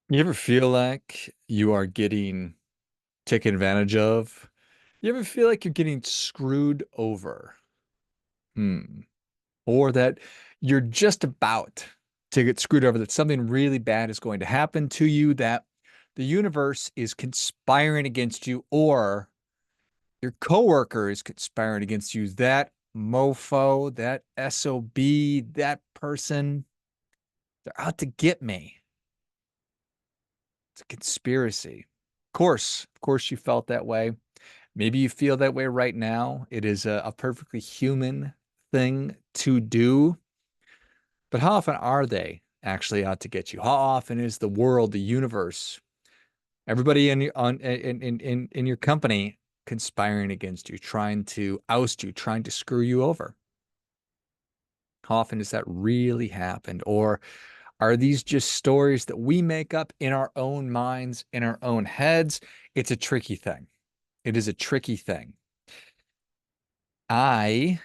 You ever feel like you are getting taken advantage of? You ever feel like you're getting screwed over? Hmm. Or that you're just about to get screwed over, that something really bad is going to happen to you, that the universe is conspiring against you, or your coworker is conspiring against you, that mofo, that SOB, that person, they're out to get me. It's a conspiracy. Of course, you felt that way. Maybe you feel that way right now. It is a perfectly human thing to do. But how often are they actually out to get you? How often is the world, the universe, everybody in your company conspiring against you, trying to oust you, trying to screw you over? How often does that really happen? Or are these just stories that we make up in our own minds, in our own heads? It's a tricky thing. It is a tricky thing. I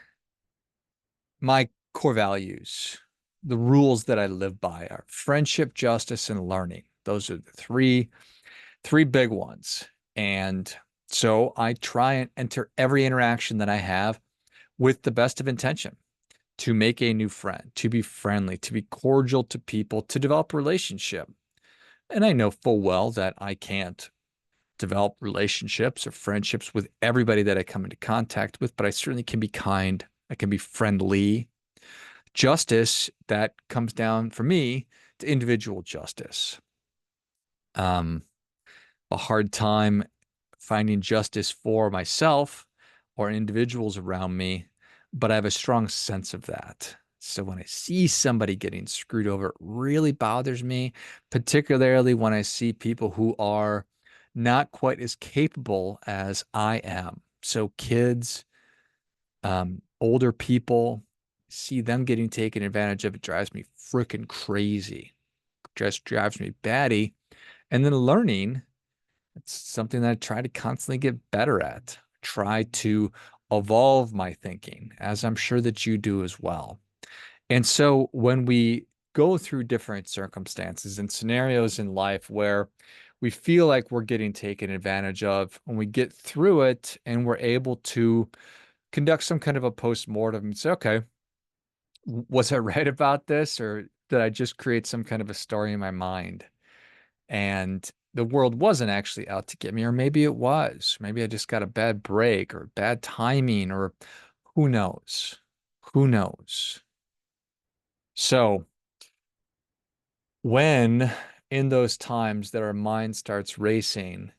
My core values, the rules that I live by are friendship, justice, and learning. Those are the three big ones. And so I try and enter every interaction that I have with the best of intention to make a new friend, to be friendly, to be cordial to people, to develop a relationship. And I know full well that I can't develop relationships or friendships with everybody that I come into contact with, but I certainly can be kind. I can be friendly. Justice, that comes down for me to individual justice. Um, a hard time finding justice for myself or individuals around me, but I have a strong sense of that. So when I see somebody getting screwed over, it really bothers me, particularly when I see people who are not quite as capable as I am. So kids, older people, see them getting taken advantage of, it drives me freaking crazy. Just drives me batty. And then learning, it's something that I try to constantly get better at. Try to evolve my thinking, as I'm sure that you do as well. And so when we go through different circumstances and scenarios in life where we feel like we're getting taken advantage of, when we get through it and we're able to conduct some kind of a post-mortem and say, okay, was I right about this, or did I just create some kind of a story in my mind? And the world wasn't actually out to get me, or maybe it was. Maybe I just got a bad break or bad timing, or who knows? Who knows? So, when in those times that our mind starts racing,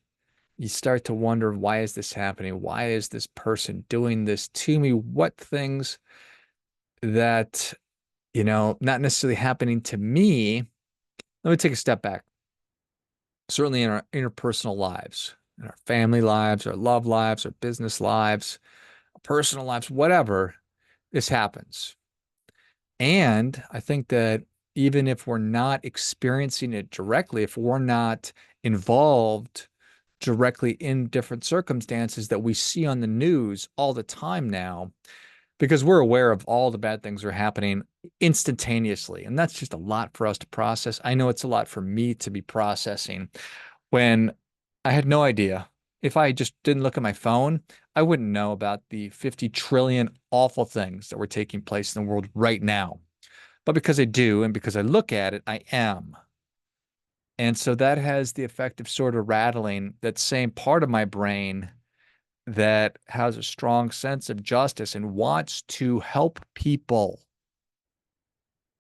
you start to wonder, why is this happening? Why is this person doing this to me? What things that, not necessarily happening to me. Let me take a step back. Certainly in our interpersonal lives, in our family lives, our love lives, our business lives, our personal lives, whatever, this happens. And I think that even if we're not experiencing it directly, if we're not involved directly in different circumstances that we see on the news all the time now, because we're aware of all the bad things that are happening instantaneously. And that's just a lot for us to process. I know it's a lot for me to be processing when I had no idea. If I just didn't look at my phone, I wouldn't know about the 50 trillion awful things that were taking place in the world right now. But because I do, and because I look at it, I am. And so that has the effect of sort of rattling that same part of my brain that has a strong sense of justice and wants to help people,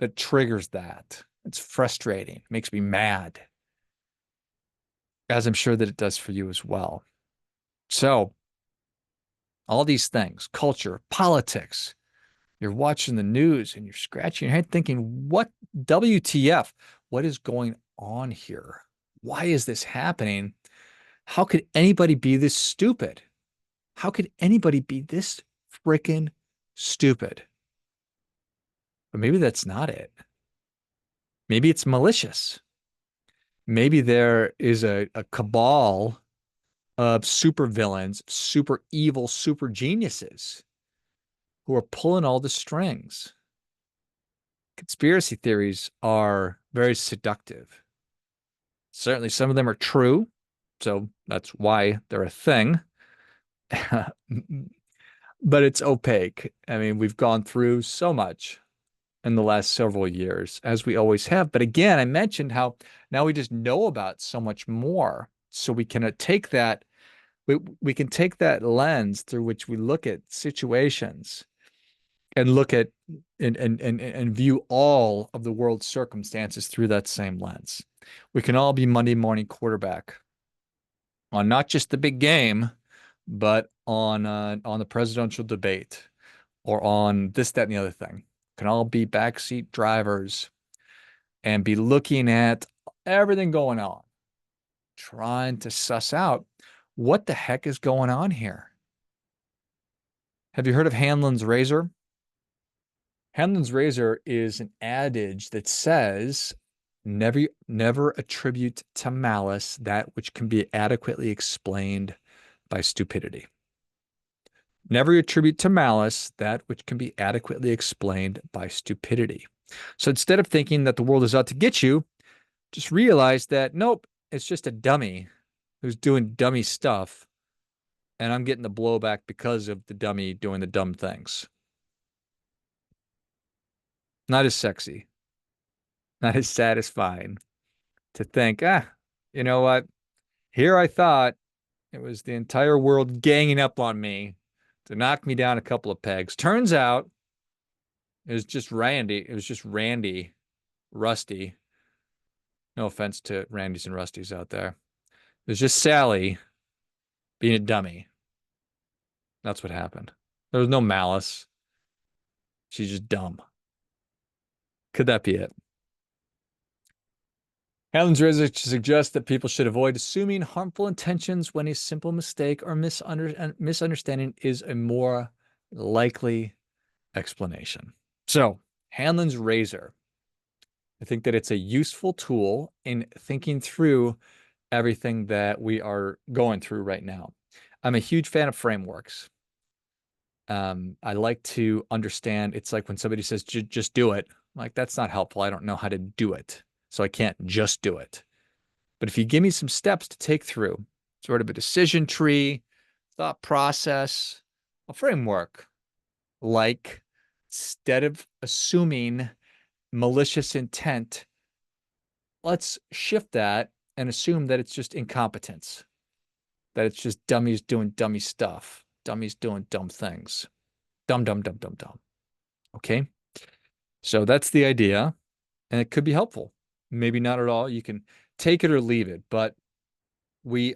that triggers that. It's frustrating, makes me mad, as I'm sure that it does for you as well. So, all these things, culture, politics, you're watching the news and you're scratching your head thinking, what WTF? What is going on here? Why is this happening? How could anybody be this stupid? How could anybody be this freaking stupid? But maybe that's not it. Maybe it's malicious. Maybe there is a cabal of super villains, super evil, super geniuses who are pulling all the strings. Conspiracy theories are very seductive. Certainly some of them are true, so that's why they're a thing. But it's opaque. I mean, we've gone through so much in the last several years, as we always have. But again, I mentioned how now we just know about so much more. So we can take that, we can take that lens through which we look at situations and look at and view all of the world's circumstances through that same lens. We can all be Monday morning quarterback on not just the big game, but on the presidential debate or on this, that, and the other thing. Can all be backseat drivers and be looking at everything going on, trying to suss out what the heck is going on here. Have you heard of Hanlon's razor? Hanlon's razor is an adage that says, never attribute to malice that which can be adequately explained by stupidity. Never attribute to malice that which can be adequately explained by stupidity. So instead of thinking that the world is out to get you, just realize that nope, it's just a dummy who's doing dummy stuff, and I'm getting the blowback because of the dummy doing the dumb things. Not as sexy, not as satisfying to think, you know what? Here I thought it was the entire world ganging up on me to knock me down a couple of pegs. Turns out it was just Randy. It was just Randy, Rusty. No offense to Randys and Rustys out there. It was just Sally being a dummy. That's what happened. There was no malice. She's just dumb. Could that be it? Hanlon's research suggests that people should avoid assuming harmful intentions when a simple mistake or misunderstanding is a more likely explanation. So, Hanlon's razor. I think that it's a useful tool in thinking through everything that we are going through right now. I'm a huge fan of frameworks. I like to understand. It's like when somebody says, just do it. I'm like, that's not helpful. I don't know how to do it. So I can't just do it. But if you give me some steps to take through, sort of a decision tree, thought process, a framework, like instead of assuming malicious intent, let's shift that and assume that it's just incompetence, that it's just dummies doing dummy stuff, dummies doing dumb things. Dumb, dumb, dumb, dumb, dumb. Okay. So that's the idea. And it could be helpful. Maybe not at all. You can take it or leave it. But I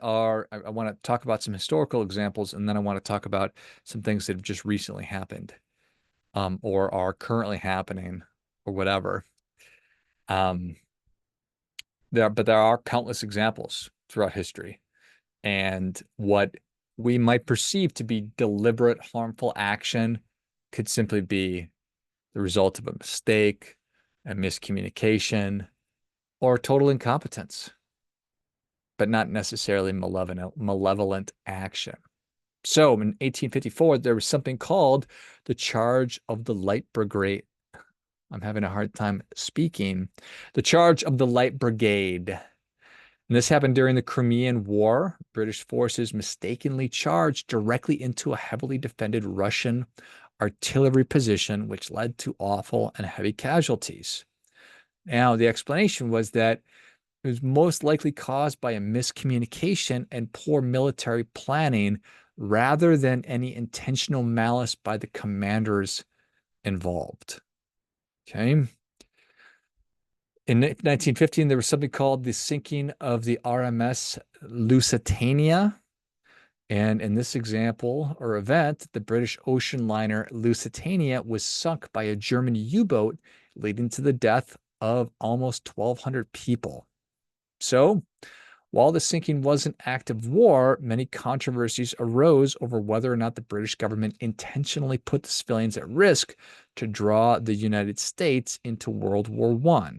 want to talk about some historical examples, and then I want to talk about some things that have just recently happened, or are currently happening, or whatever. Um, but there are countless examples throughout history. And what we might perceive to be deliberate harmful action could simply be the result of a mistake, a miscommunication, or total incompetence, but not necessarily malevolent action. So in 1854, there was something called the Charge of the Light Brigade. I'm having a hard time speaking. The Charge of the Light Brigade. And this happened during the Crimean War. British forces mistakenly charged directly into a heavily defended Russian artillery position, which led to awful and heavy casualties. Now, the explanation was that it was most likely caused by a miscommunication and poor military planning rather than any intentional malice by the commanders involved. Okay. In 1915, there was something called the sinking of the RMS Lusitania. And in this example or event, the British ocean liner Lusitania was sunk by a German U-boat, leading to the death of almost 1,200 people. So, while the sinking was an act of war, many controversies arose over whether or not the British government intentionally put the civilians at risk to draw the United States into World War I.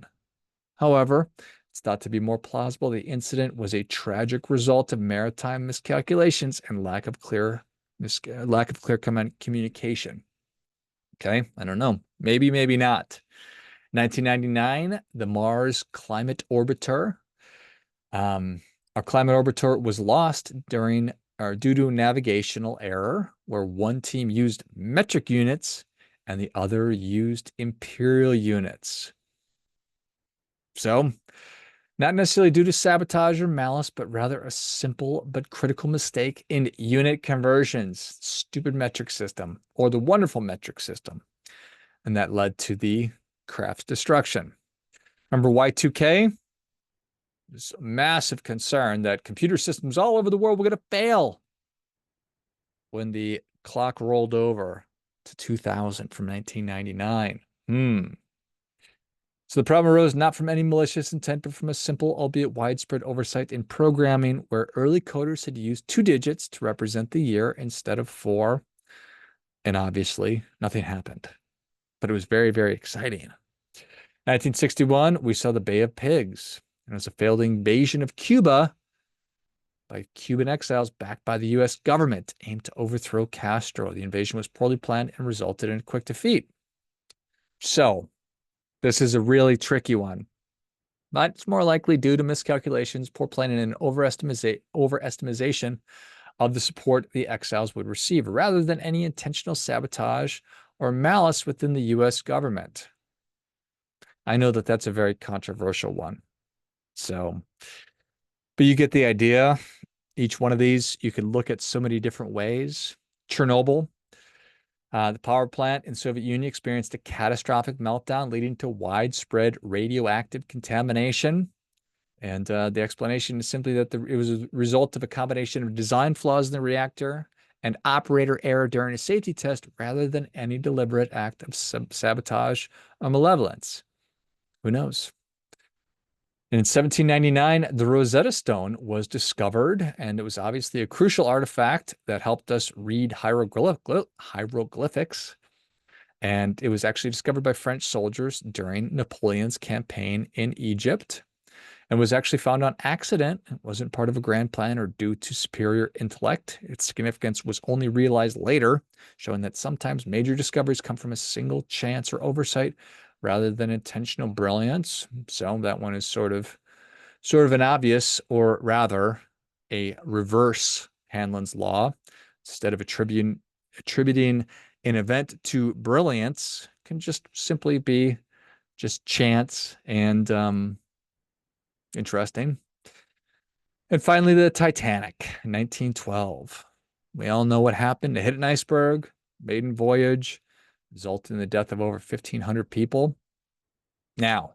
However, it's thought to be more plausible the incident was a tragic result of maritime miscalculations and lack of clear communication. Okay, I don't know. Maybe, maybe not. 1999, the Mars Climate Orbiter Um, our climate orbiter was lost during or due to navigational error, where one team used metric units and the other used imperial units. So, not necessarily due to sabotage or malice, but rather a simple but critical mistake in unit conversions, stupid metric system, or the wonderful metric system. And that led to the craft's destruction. Remember Y2K? There's a massive concern that computer systems all over the world were going to fail when the clock rolled over to 2000 from 1999. So the problem arose not from any malicious intent, but from a simple, albeit widespread oversight in programming where early coders had used 2 digits to represent the year instead of 4. And obviously, nothing happened. But it was very, very exciting. 1961, we saw the Bay of Pigs. And it was a failed invasion of Cuba by Cuban exiles backed by the US government, aimed to overthrow Castro. The invasion was poorly planned and resulted in a quick defeat. So, this is a really tricky one, but it's more likely due to miscalculations, poor planning, and overestimation of the support the exiles would receive, rather than any intentional sabotage or malice within the US government. I know that that's a very controversial one. So, but you get the idea. Each one of these, you can look at so many different ways. Chernobyl, the power plant in Soviet Union experienced a catastrophic meltdown, leading to widespread radioactive contamination. And the explanation is simply that it was a result of a combination of design flaws in the reactor and operator error during a safety test, rather than any deliberate act of sabotage or malevolence. Who knows? In 1799, the Rosetta Stone was discovered, and it was obviously a crucial artifact that helped us read hieroglyphics. And it was actually discovered by French soldiers during Napoleon's campaign in Egypt, and was actually found on accident. It wasn't part of a grand plan or due to superior intellect. Its significance was only realized later, showing that sometimes major discoveries come from a single chance or oversight rather than intentional brilliance. So that one is sort of an obvious, or rather a reverse Hanlon's law. Instead of attributing an event to brilliance, can just simply be just chance and interesting. And finally, the Titanic, 1912. We all know what happened. It hit an iceberg, maiden voyage, resulted in the death of over 1,500 people. Now,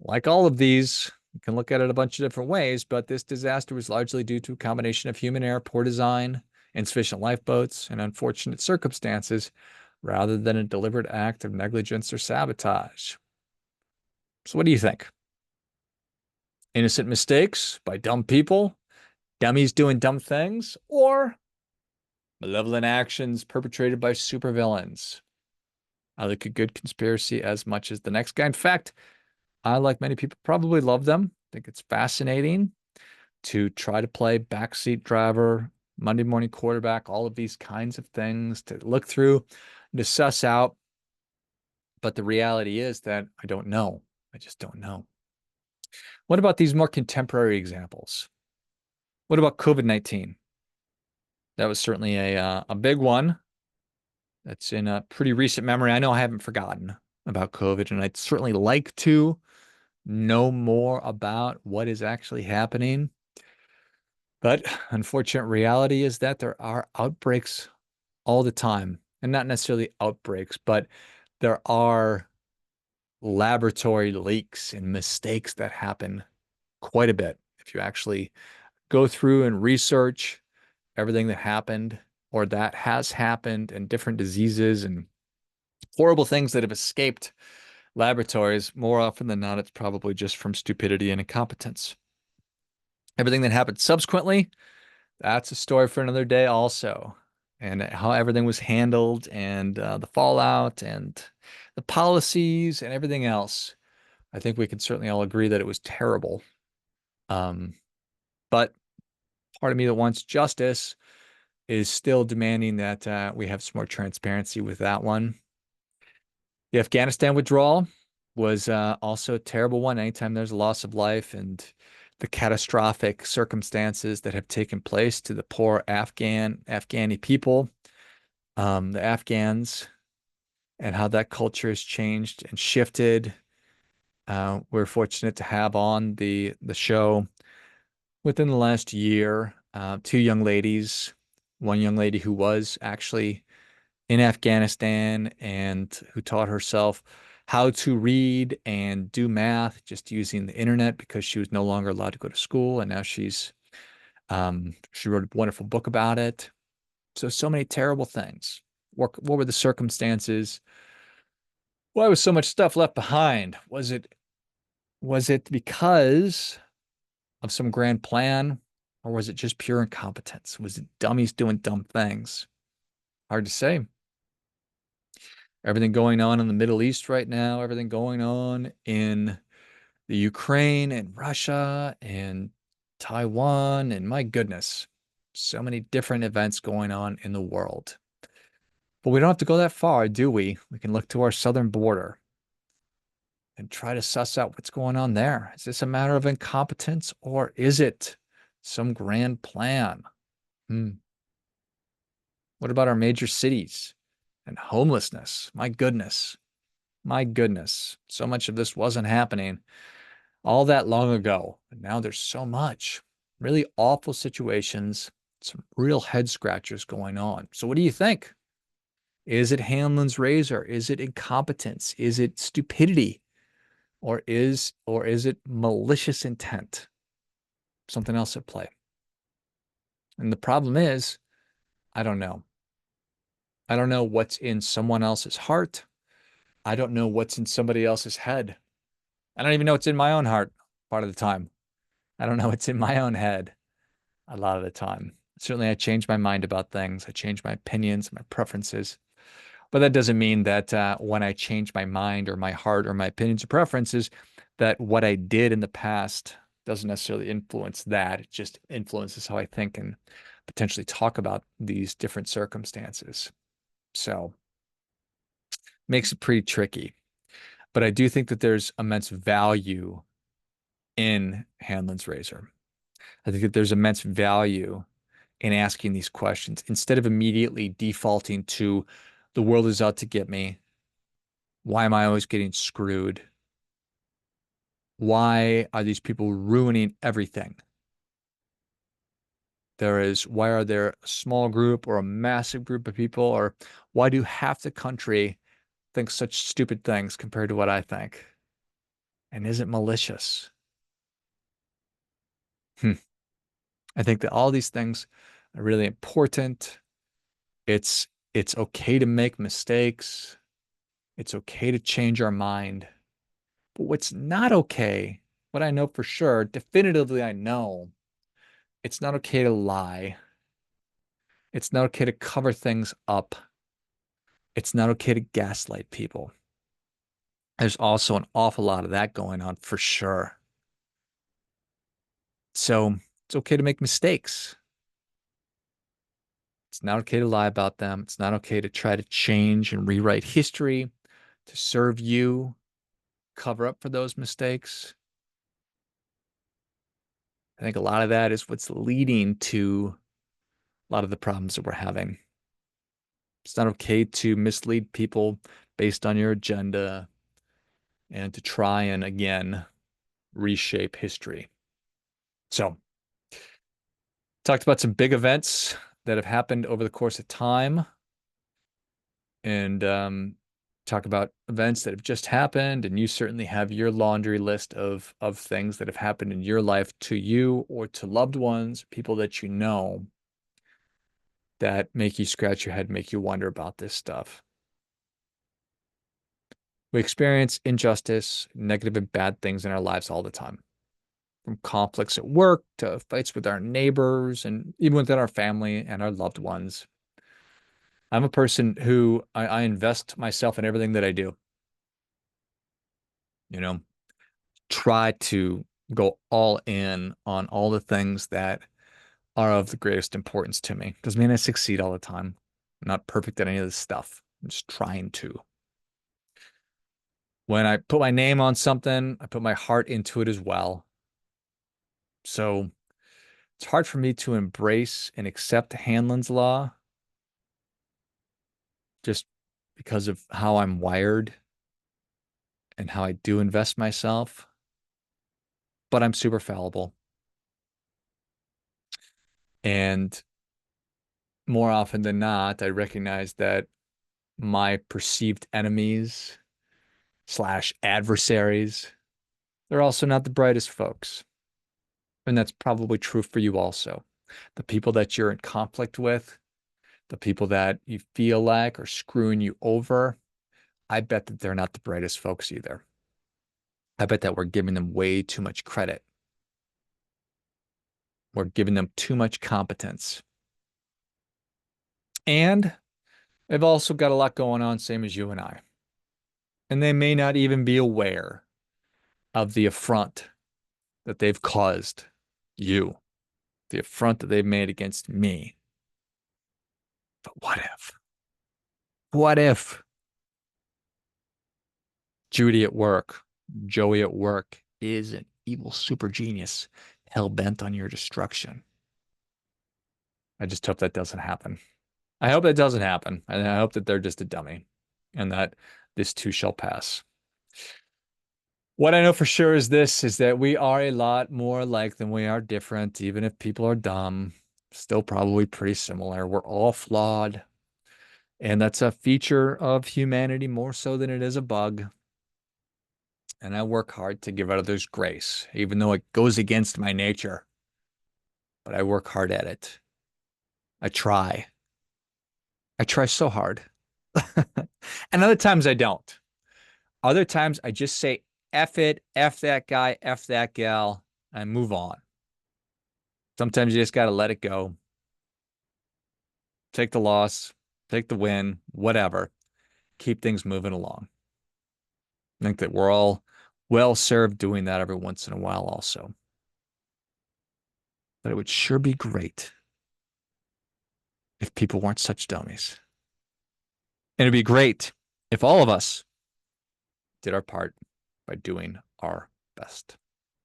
like all of these, you can look at it a bunch of different ways, but this disaster was largely due to a combination of human error, poor design, insufficient lifeboats, and unfortunate circumstances, rather than a deliberate act of negligence or sabotage. So what do you think? Innocent mistakes by dumb people, dummies doing dumb things, or malevolent actions perpetrated by supervillains? I like a good conspiracy as much as the next guy. In fact, I, like many people, probably love them. I think it's fascinating to try to play backseat driver, Monday morning quarterback, all of these kinds of things to look through, to suss out. But the reality is that I don't know. I just don't know. What about these more contemporary examples? What about COVID-19? That was certainly a big one. That's in a pretty recent memory. I know I haven't forgotten about COVID, and I'd certainly like to know more about what is actually happening. But unfortunate reality is that there are outbreaks all the time, and not necessarily outbreaks, but there are laboratory leaks and mistakes that happen quite a bit. If you actually go through and research everything that happened or that has happened, and different diseases and horrible things that have escaped laboratories, more often than not, it's probably just from stupidity and incompetence. Everything that happened subsequently, that's a story for another day also. And how everything was handled, and the fallout and the policies and everything else. I think we can certainly all agree that it was terrible. Um, but part of me that wants justice is still demanding that we have some more transparency with that one. The Afghanistan withdrawal was also a terrible one. Anytime there's a loss of life, and the catastrophic circumstances that have taken place to the poor Afghani people, the Afghans, and how that culture has changed and shifted. We're fortunate to have on the show within the last year, two young ladies, one young lady who was actually in Afghanistan and who taught herself how to read and do math just using the internet because she was no longer allowed to go to school. And now she wrote a wonderful book about it. So many terrible things. What were the circumstances? Why was so much stuff left behind? Was it because of some grand plan, or was it just pure incompetence? Was it dummies doing dumb things? Hard to say. Everything going on in the Middle East right now, everything going on in the Ukraine and Russia and Taiwan, and my goodness, so many different events going on in the world. But we don't have to go that far, do we? We can look to our southern border and try to suss out what's going on there. Is this a matter of incompetence or is it some grand plan? Hmm. What about our major cities and homelessness? My goodness. My goodness. So much of this wasn't happening all that long ago. And now there's so much really awful situations, some real head scratchers going on. So what do you think? Is it Hanlon's razor? Is it incompetence? Is it stupidity? Or is it malicious intent? Something else at play. And the problem is, I don't know. I don't know what's in someone else's heart. I don't know what's in somebody else's head. I don't even know what's in my own heart part of the time. I don't know what's in my own head a lot of the time. Certainly, I change my mind about things. I change my opinions, my preferences. But that doesn't mean that when I change my mind or my heart or my opinions or preferences, that what I did in the past doesn't necessarily influence that. It just influences how I think and potentially talk about these different circumstances. So makes it pretty tricky. But I do think that there's immense value in Hanlon's razor. I think that there's immense value in asking these questions instead of immediately defaulting to the world is out to get me. Why am I always getting screwed? Why are these people ruining everything? Why are there a small group or a massive group of people? Or why do half the country think such stupid things compared to what I think? And is it malicious? Hmm. I think that all these things are really important. It's okay to make mistakes. It's okay to change our mind. But what's not okay, what I know for sure, definitively I know, it's not okay to lie. It's not okay to cover things up. It's not okay to gaslight people. There's also an awful lot of that going on for sure. So it's okay to make mistakes. It's not okay to lie about them. It's not okay to try to change and rewrite history to serve you, cover up for those mistakes. I think a lot of that is what's leading to a lot of the problems that we're having. It's not okay to mislead people based on your agenda and to try and again reshape history. So, talked about some big events that have happened over the course of time and talk about events that have just happened. And you certainly have your laundry list of things that have happened in your life to you or to loved ones, people that you know that make you scratch your head, make you wonder about this stuff. We experience injustice, negative and bad things in our lives all the time, from conflicts at work to fights with our neighbors and even within our family and our loved ones. I'm a person who I invest myself in everything that I do, you know, try to go all in on all the things that are of the greatest importance to me. Doesn't mean I succeed all the time. I'm not perfect at any of this stuff. I'm just trying to. When I put my name on something, I put my heart into it as well. So it's hard for me to embrace and accept Hanlon's law just because of how I'm wired and how I do invest myself. But I'm super fallible. And more often than not, I recognize that my perceived enemies slash adversaries, they're also not the brightest folks. And that's probably true for you also. The people that you're in conflict with, the people that you feel like are screwing you over, I bet that they're not the brightest folks either. I bet that we're giving them way too much credit. We're giving them too much competence. And they've also got a lot going on, same as you and I. And they may not even be aware of the affront that they've caused you, the affront that they've made against me. But what if? What if Judy at work, Joey at work is an evil super genius hell bent on your destruction? I just hope that doesn't happen. I hope that doesn't happen. And I hope that they're just a dummy and that this too shall pass. What I know for sure is this, is that we are a lot more alike than we are different. Even if people are dumb, still probably pretty similar. We're all flawed. And that's a feature of humanity more so than it is a bug. And I work hard to give others grace, even though it goes against my nature. But I work hard at it. I try. I try so hard. And other times I don't. Other times I just say, F it, F that guy, F that gal, and move on. Sometimes you just got to let it go. Take the loss, take the win, whatever. Keep things moving along. I think that we're all well served doing that every once in a while also. But it would sure be great if people weren't such dummies. And it'd be great if all of us did our part by doing our best.